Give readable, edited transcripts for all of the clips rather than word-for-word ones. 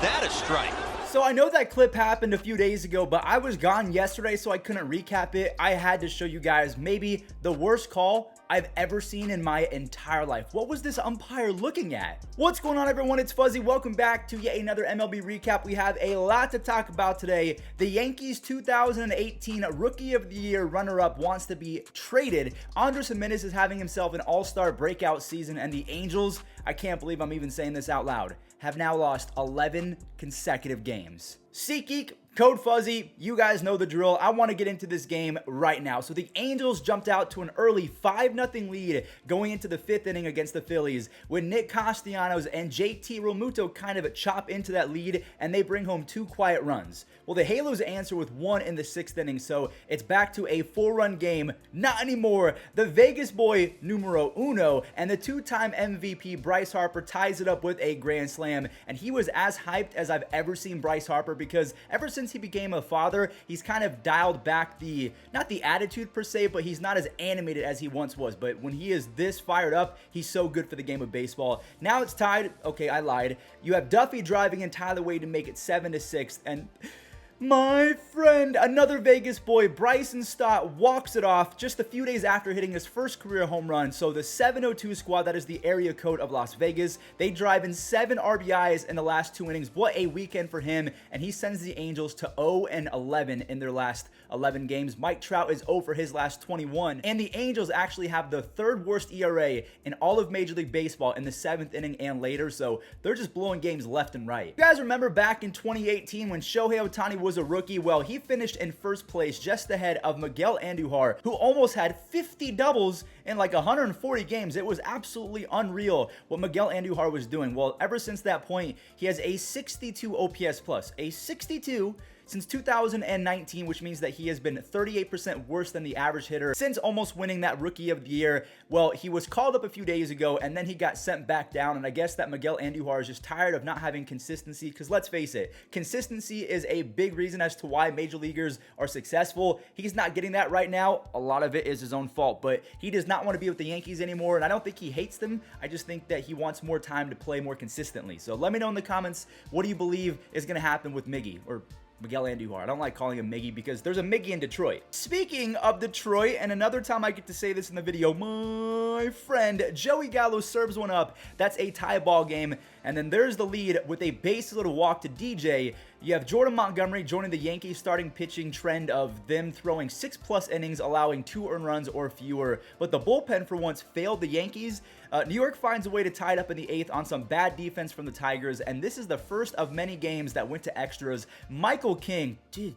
that a strike? So I know that clip happened a few days ago, but I was gone yesterday, so I couldn't recap it. I had to show you guys maybe the worst call I've ever seen in my entire life. What was this umpire looking at? What's going on, everyone? It's Fuzzy. Welcome back to yet another MLB recap. We have a lot to talk about today. The Yankees 2018 Rookie of the Year runner-up wants to be traded. Andres Gimenez is having himself an all-star breakout season, and the Angels, I can't believe I'm even saying this out loud, have now lost 11 consecutive games. SeatGeek, Code Fuzzy, you guys know the drill. I want to get into this game right now. So the Angels jumped out to an early 5-0 lead going into the 5th inning against the Phillies when Nick Castellanos and JT Realmuto kind of chop into that lead and they bring home 2 quiet runs. Well, the Halos answer with 1 in the 6th inning, so it's back to a 4-run game. Not anymore. The Vegas boy numero uno and the 2-time MVP Bryce Harper ties it up with a grand slam, and he was as hyped as I've ever seen Bryce Harper because ever since he became a father, he's kind of dialed back not the attitude per se, but he's not as animated as he once was. But when he is this fired up, he's so good for the game of baseball. Now it's tied. Okay, I lied. You have Duffy driving in Tyler Wade to make it 7-6, and my friend, another Vegas boy, Bryson Stott, walks it off just a few days after hitting his first career home run. So the 702 squad, that is the area code of Las Vegas, they drive in 7 RBIs in the last 2 innings. What a weekend for him, and he sends the Angels to 0-11 in their last 11 games. Mike Trout is 0 for his last 21, and the Angels actually have the 3rd worst ERA in all of Major League Baseball in the 7th inning and later, so they're just blowing games left and right. You guys remember back in 2018 when Shohei Ohtani was a rookie? Well, he finished in 1st place just ahead of Miguel Andujar, who almost had 50 doubles in like 140 games. It was absolutely unreal what Miguel Andujar was doing. Well, ever since that point, he has a 62 OPS plus, a 62 since 2019, which means that he has been 38% worse than the average hitter since almost winning that Rookie of the Year. Well, he was called up a few days ago, and then he got sent back down, and I guess that Miguel Andujar is just tired of not having consistency, because let's face it, consistency is a big reason as to why major leaguers are successful. He's not getting that right now. A lot of it is his own fault, but he does not want to be with the Yankees anymore, and I don't think he hates them. I just think that he wants more time to play more consistently. So let me know in the comments, what do you believe is going to happen with Miggy, or Miguel Andujar. I don't like calling him Miggy because there's a Miggy in Detroit. Speaking of Detroit, and another time I get to say this in the video, my friend Joey Gallo serves one up. That's a tie ball game. And then there's the lead with a base hit to walk to DJ. You have Jordan Montgomery joining the Yankees starting pitching trend of them throwing 6+ innings, allowing 2 earned runs or fewer. But the bullpen for once failed the Yankees. New York finds a way to tie it up in the 8th on some bad defense from the Tigers. And this is the first of many games that went to extras. Michael King, dude,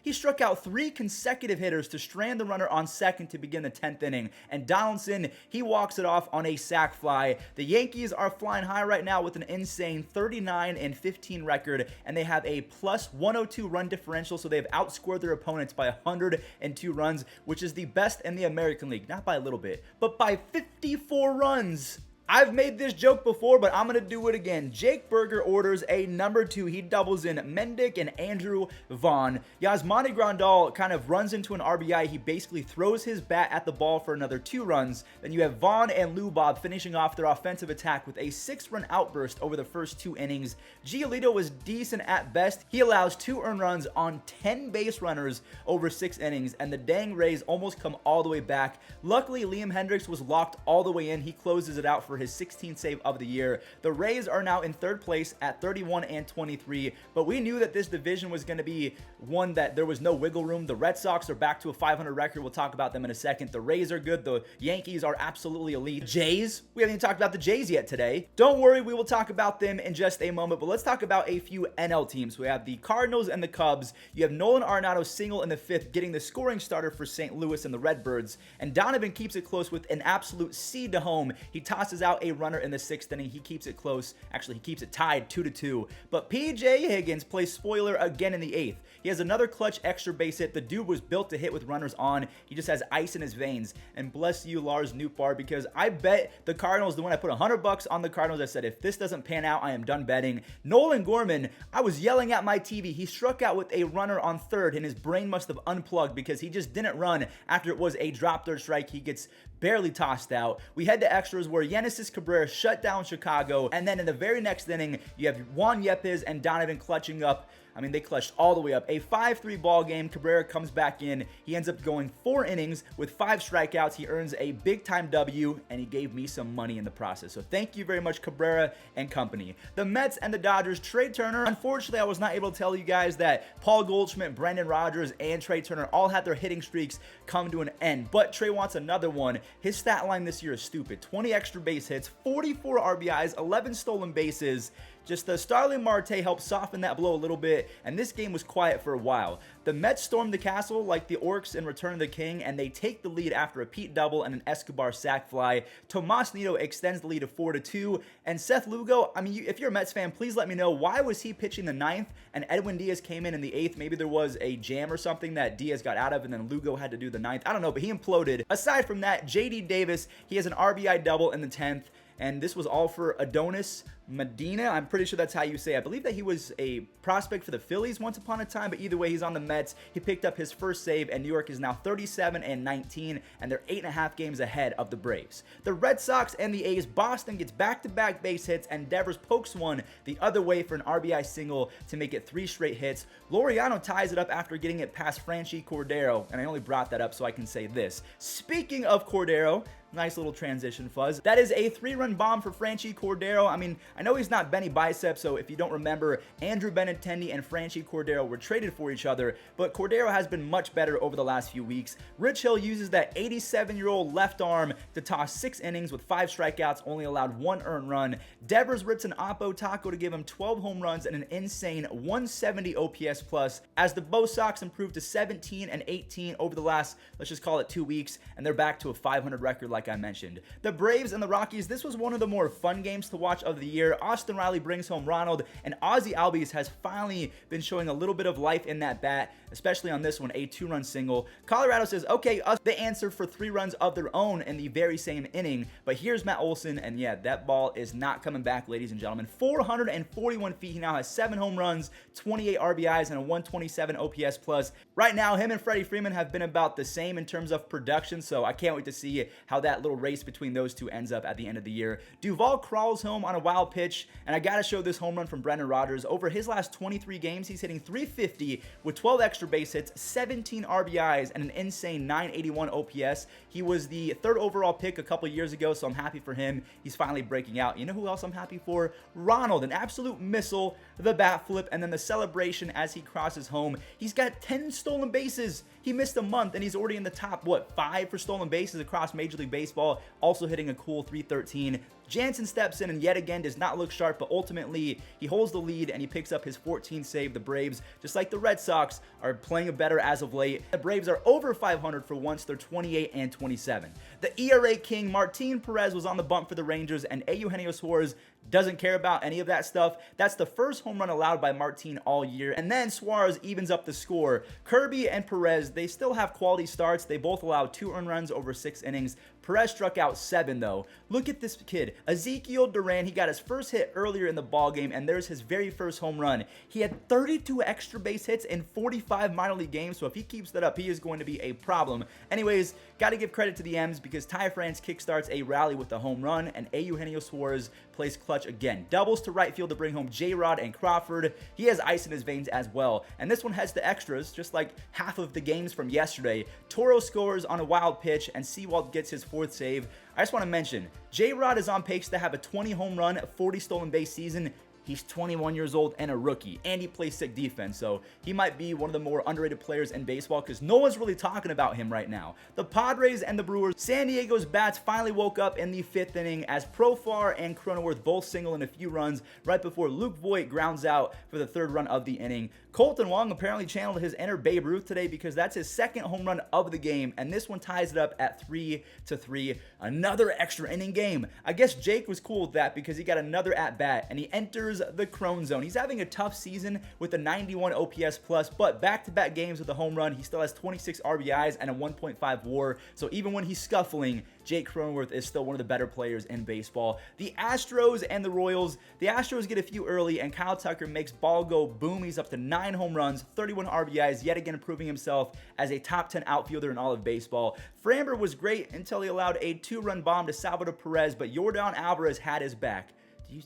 he struck out 3 consecutive hitters to strand the runner on second to begin the 10th inning. And Donaldson, he walks it off on a sac fly. The Yankees are flying high right now with an insane 39-15 record, and they have a plus 102 run differential, so they've outscored their opponents by 102 runs, which is the best in the American League. Not by a little bit, but by 54 runs. I've made this joke before, but I'm going to do it again. Jake Berger orders a number 2. He doubles in Mendick and Andrew Vaughn. Yasmani Grandal kind of runs into an RBI. He basically throws his bat at the ball for another 2 runs. Then you have Vaughn and Lubob finishing off their offensive attack with a 6-run outburst over the first 2 innings. Giolito was decent at best. He allows 2 earned runs on 10 base runners over 6 innings, and the dang Rays almost come all the way back. Luckily, Liam Hendricks was locked all the way in. He closes it out for his 16th save of the year. The Rays are now in 3rd place at 31-23, but we knew that this division was going to be one that there was no wiggle room. The Red Sox are back to a 500 record. We'll talk about them in a second. The Rays are good. The Yankees are absolutely elite. Jays, we haven't even talked about the Jays yet today. Don't worry, we will talk about them in just a moment, but let's talk about a few NL teams. We have the Cardinals and the Cubs. You have Nolan Arenado single in the 5th, getting the scoring starter for St. Louis and the Redbirds, and Donovan keeps it close with an absolute seed to home. He tosses out a runner in the 6th inning. He keeps it close. Actually, he keeps it tied 2-2. But P.J. Higgins plays spoiler again in the 8th. He has another clutch extra base hit. The dude was built to hit with runners on. He just has ice in his veins. And bless you, Lars Nootbaar, because I bet the Cardinals, the one I put $100 on the Cardinals, I said, if this doesn't pan out, I am done betting. Nolan Gorman, I was yelling at my TV. He struck out with a runner on 3rd, and his brain must have unplugged because he just didn't run after it was a drop third strike. He gets barely tossed out. We head to extras where Yenis Genesis Cabrera shut down Chicago. And then in the very next inning, you have Juan Yepes and Donovan clutching up. I mean, they clutched all the way up. A 5-3 ball game. Cabrera comes back in. He ends up going 4 innings with 5 strikeouts. He earns a big-time W, and he gave me some money in the process. So thank you very much, Cabrera and company. The Mets and the Dodgers, Trey Turner. Unfortunately, I was not able to tell you guys that Paul Goldschmidt, Brendan Rodgers, and Trey Turner all had their hitting streaks come to an end. But Trey wants another one. His stat line this year is stupid. 20 extra base hits, 44 RBIs, 11 stolen bases. Just the Starling Marte helped soften that blow a little bit, and this game was quiet for a while. The Mets stormed the castle like the Orcs in Return of the King, and they take the lead after a Pete double and an Escobar sac fly. Tomas Nido extends the lead to 4-2, and Seth Lugo, I mean, if you're a Mets fan, please let me know, why was he pitching the 9th, and Edwin Diaz came in the 8th? Maybe there was a jam or something that Diaz got out of, and then Lugo had to do the 9th. I don't know, but he imploded. Aside from that, J.D. Davis, he has an RBI double in the 10th, and this was all for Adonis Medina. I'm pretty sure that's how you say it. I believe that he was a prospect for the Phillies once upon a time, but either way, he's on the Mets. He picked up his first save, and New York is now 37-19, and they're 8.5 games ahead of the Braves. The Red Sox and the A's, Boston gets back-to-back base hits, and Devers pokes one the other way for an RBI single to make it 3 straight hits. Laureano ties it up after getting it past Franchy Cordero, and I only brought that up so I can say this. Speaking of Cordero, nice little transition, Fuzz. That is a 3-run bomb for Franchy Cordero. I mean, I know he's not Benny Bicep, so if you don't remember, Andrew Benintendi and Franchy Cordero were traded for each other, but Cordero has been much better over the last few weeks. Rich Hill uses that 87-year-old left arm to toss 6 innings with 5 strikeouts, only allowed 1 earned run. Devers rips an Oppo Taco to give him 12 home runs and an insane 170 OPS plus, as the Bo Sox improved to 17-18 over the last, let's just call it 2 weeks, and they're back to a 500 record like I mentioned. The Braves and the Rockies, this was one of the more fun games to watch of the year. Austin Riley brings home Ronald, and Ozzie Albies has finally been showing a little bit of life in that bat, especially on this one, a 2-run single. Colorado says, okay, they answered for 3 runs of their own in the very same inning, but here's Matt Olson, and yeah, that ball is not coming back, ladies and gentlemen. 441 feet, he now has 7 home runs, 28 RBIs, and a 127 OPS plus. Right now, him and Freddie Freeman have been about the same in terms of production, so I can't wait to see how that little race between those two ends up at the end of the year. Duvall crawls home on a wild pitch, and I gotta show this home run from Brendan Rodgers. Over his last 23 games, he's hitting .350 with 12 extra base hits, 17 RBIs, and an insane 981 OPS. He was the 3rd overall pick a couple years ago, so I'm happy for him. He's finally breaking out. You know who else I'm happy for? Ronald, an absolute missile, the bat flip, and then the celebration as he crosses home. He's got 10 stolen bases. He missed a month, and he's already in the top, 5 for stolen bases across Major League Baseball, also hitting a cool .313. Jansen steps in and yet again does not look sharp, but ultimately he holds the lead and he picks up his 14th save. The Braves, just like the Red Sox, are playing better as of late. The Braves are over 500 for once. They're 28-27. The ERA king Martin Perez was on the bump for the Rangers, and Eugenio Suarez doesn't care about any of that stuff. That's the first home run allowed by Martin all year, and then Suarez evens up the score. Kirby and Perez, they still have quality starts. They both allowed 2 earned runs over 6 innings. Perez struck out 7 though. Look at this kid, Ezekiel Duran. He got his first hit earlier in the ball game, and there's his very first home run. He had 32 extra base hits in 45 minor league games, so if he keeps that up, he is going to be a problem. Anyways, got to give credit to the M's because Ty France kickstarts a rally with a home run, and Eugenio Suarez plays clutch again. Doubles to right field to bring home J-Rod and Crawford. He has ice in his veins as well, and this one heads to extras, just like half of the games from yesterday. Toro scores on a wild pitch, and Sewald gets his 4th save. I just want to mention, J-Rod is on pace to have a 20 home run, 40 stolen base season. He's 21 years old and a rookie, and he plays sick defense, so he might be one of the more underrated players in baseball because no one's really talking about him right now. The Padres and the Brewers, San Diego's bats finally woke up in the 5th inning as Profar and Cronenworth both single in a few runs right before Luke Voigt grounds out for the 3rd run of the inning. Colton Wong apparently channeled his inner Babe Ruth today because that's his 2nd home run of the game, and this one ties it up at 3-3. Another extra inning game. I guess Jake was cool with that because he got another at-bat, and he enters enters the Crone Zone. He's having a tough season with a 91 OPS plus, but back-to-back games with a home run. He still has 26 RBIs and a 1.5 WAR. So even when he's scuffling, Jake Cronenworth is still one of the better players in baseball. The Astros and the Royals. The Astros get a few early, and Kyle Tucker makes ball go boom. He's up to 9 home runs, 31 RBIs, yet again proving himself as a top 10 outfielder in all of baseball. Framber was great until he allowed a 2-run bomb to Salvador Perez, but Yordan Alvarez had his back.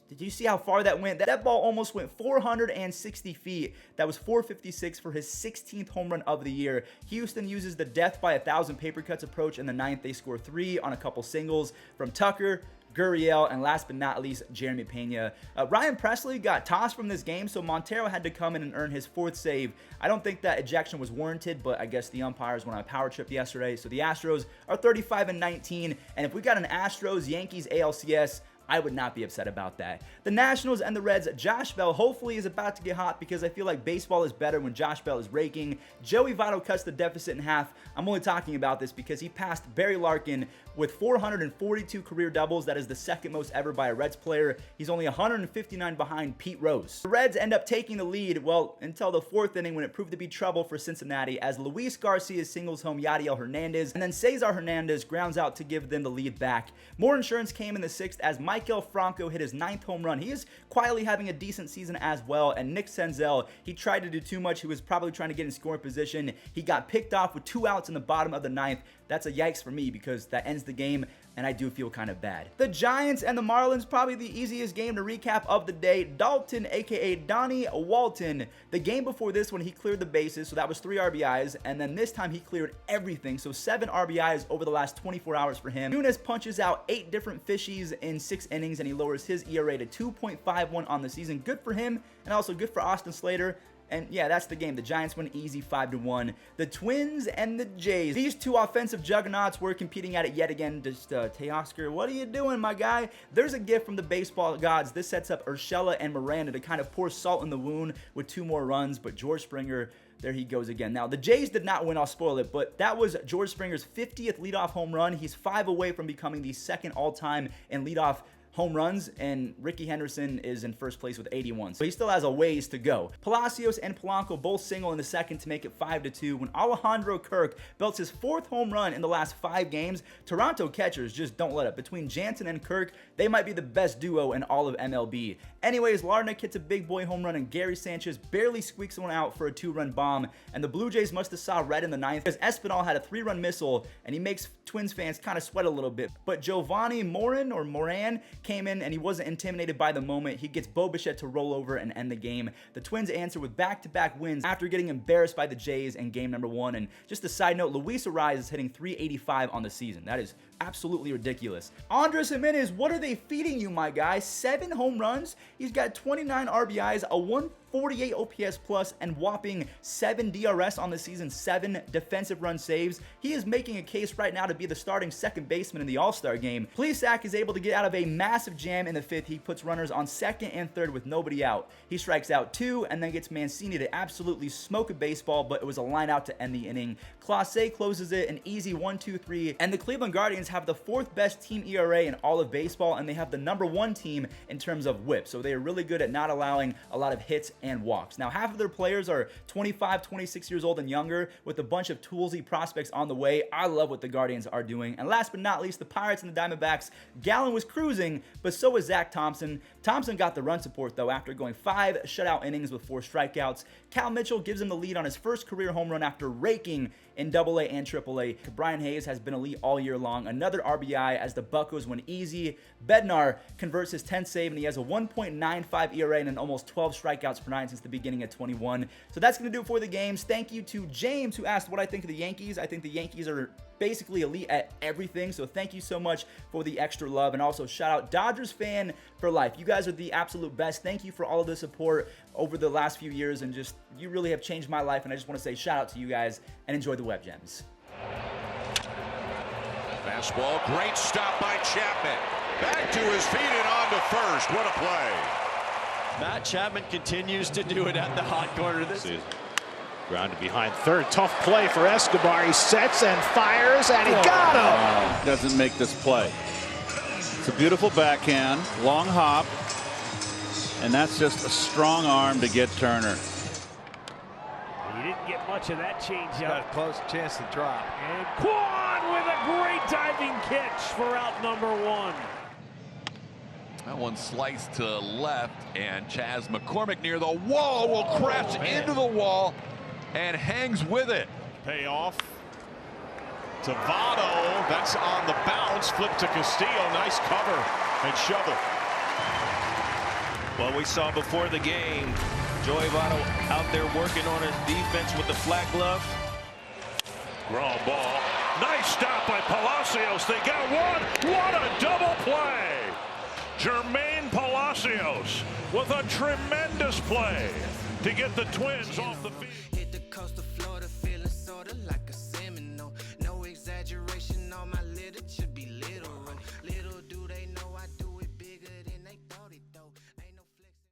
Did you see how far that went? That ball almost went 460 feet. That was 456 for his 16th home run of the year. Houston uses the death by 1,000 paper cuts approach. In the 9th, they score 3 on a couple singles from Tucker, Gurriel, and last but not least, Jeremy Pena. Ryan Presley got tossed from this game, so Montero had to come in and earn his 4th save. I don't think that ejection was warranted, but I guess the umpires went on a power trip yesterday. So the Astros are 35-19, and if we got an Astros-Yankees ALCS, I would not be upset about that. The Nationals and the Reds, Josh Bell hopefully is about to get hot because I feel like baseball is better when Josh Bell is raking. Joey Votto cuts the deficit in half. I'm only talking about this because he passed Barry Larkin with 442 career doubles. That is the second most ever by a Reds player. He's only 159 behind Pete Rose. The Reds end up taking the lead, well, until the 4th inning when it proved to be trouble for Cincinnati as Luis Garcia singles home Yadiel Hernandez, and then Cesar Hernandez grounds out to give them the lead back. More insurance came in the 6th as Michael Franco hit his 9th home run. He is quietly having a decent season as well, and Nick Senzel, he tried to do too much. He was probably trying to get in scoring position. He got picked off with 2 outs in the bottom of the 9th. That's a yikes for me because that ends the game, and I do feel kind of bad. The Giants and the Marlins, probably the easiest game to recap of the day. Dalton, aka Donnie Walton. The game before this one, he cleared the bases, so that was 3 RBIs, and then this time he cleared everything, so 7 RBIs over the last 24 hours for him. Nunes punches out 8 different fishies in 6 innings, and he lowers his ERA to 2.51 on the season. Good for him, and also good for Austin Slater. And yeah, that's the game. The Giants win easy 5-1. The Twins and the Jays. These 2 offensive juggernauts were competing at it yet again. Just Teoscar, what are you doing, my guy? There's a gift from the baseball gods. This sets up Urshela and Miranda to kind of pour salt in the wound with 2 more runs. But George Springer, there he goes again. Now, the Jays did not win. I'll spoil it. But that was George Springer's 50th leadoff home run. He's 5 away from becoming the 2nd all-time in leadoff home runs, and Ricky Henderson is in first place with 81, so he still has a ways to go. Palacios and Polanco both single in the 2nd to make it 5-2 when Alejandro Kirk belts his 4th home run in the last 5 games. Toronto catchers just don't let up. Between Jansen and Kirk, they might be the best duo in all of MLB. Anyways, Larnach hits a big boy home run, and Gary Sanchez barely squeaks one out for a 2-run bomb, and the Blue Jays must have saw red in the 9th because Espinal had a 3-run missile, and he makes Twins fans kind of sweat a little bit. But Giovanni Moran came in, and he wasn't intimidated by the moment. He gets Bo Bichette to roll over and end the game. The Twins answer with back-to-back wins after getting embarrassed by the Jays in game number 1. And just a side note, Luis Ariz is hitting .385 on the season. That is absolutely ridiculous. Andres Jimenez, what are they feeding you, my guy? 7 home runs. He's got 29 RBIs, a 148 OPS plus, and whopping 7 DRS on the season, 7 defensive run saves. He is making a case right now to be the starting 2nd baseman in the All-Star game. Plesac is able to get out of a massive jam in the 5th. He puts runners on 2nd and 3rd with nobody out. He strikes out 2 and then gets Mancini to absolutely smoke a baseball, but it was a line out to end the inning. Clase closes it an easy 1-2-3, and the Cleveland Guardians have the 4th best team ERA in all of baseball, and they have the number 1 team in terms of whip. So they are really good at not allowing a lot of hits and walks. Now, half of their players are 25, 26 years old and younger with a bunch of toolsy prospects on the way. I love what the Guardians are doing. And last but not least, the Pirates and the Diamondbacks. Gallen was cruising, but so was Zach Thompson. Thompson got the run support, though, after going 5 shutout innings with 4 strikeouts. Cal Mitchell gives him the lead on his first career home run after raking in AA and AAA. Brian Hayes has been elite all year long. Another RBI as the Buccos win easy. Bednar converts his 10th save, and he has a 1.95 ERA and an almost 12 strikeouts per 9 since the beginning of 21. So that's going to do it for the games. Thank you to James, who asked what I think of the Yankees. I think the Yankees are basically elite at everything, so thank you so much for the extra love. And also shout out Dodgers fan for life. You guys are the absolute best. Thank you for all of the support over the last few years, and just you really have changed my life, and I just want to say shout out to you guys and enjoy the web gems. Fastball, great stop by Chapman. Back to his feet and on to first. What a play. Matt Chapman continues to do it at the hot corner this season. Grounded behind 3rd. Tough play for Escobar. He sets and fires, and he got him. Doesn't make this play. It's a beautiful backhand. Long hop. And that's just a strong arm to get Turner. He didn't get much of that change up. Got a close chance to drop. And Quan with a great diving catch for out number 1. That one sliced to the left, and Chas McCormick near the wall will crash into the wall and hangs with it. Payoff to Votto. That's on the bounce. Flip to Castillo. Nice cover and shovel. Well, we saw before the game, Joey Votto out there working on his defense with the flat glove. Ground ball. Nice stop by Palacios. They got one. What a double play. Jermaine Palacios with a tremendous play to get the Twins off the field.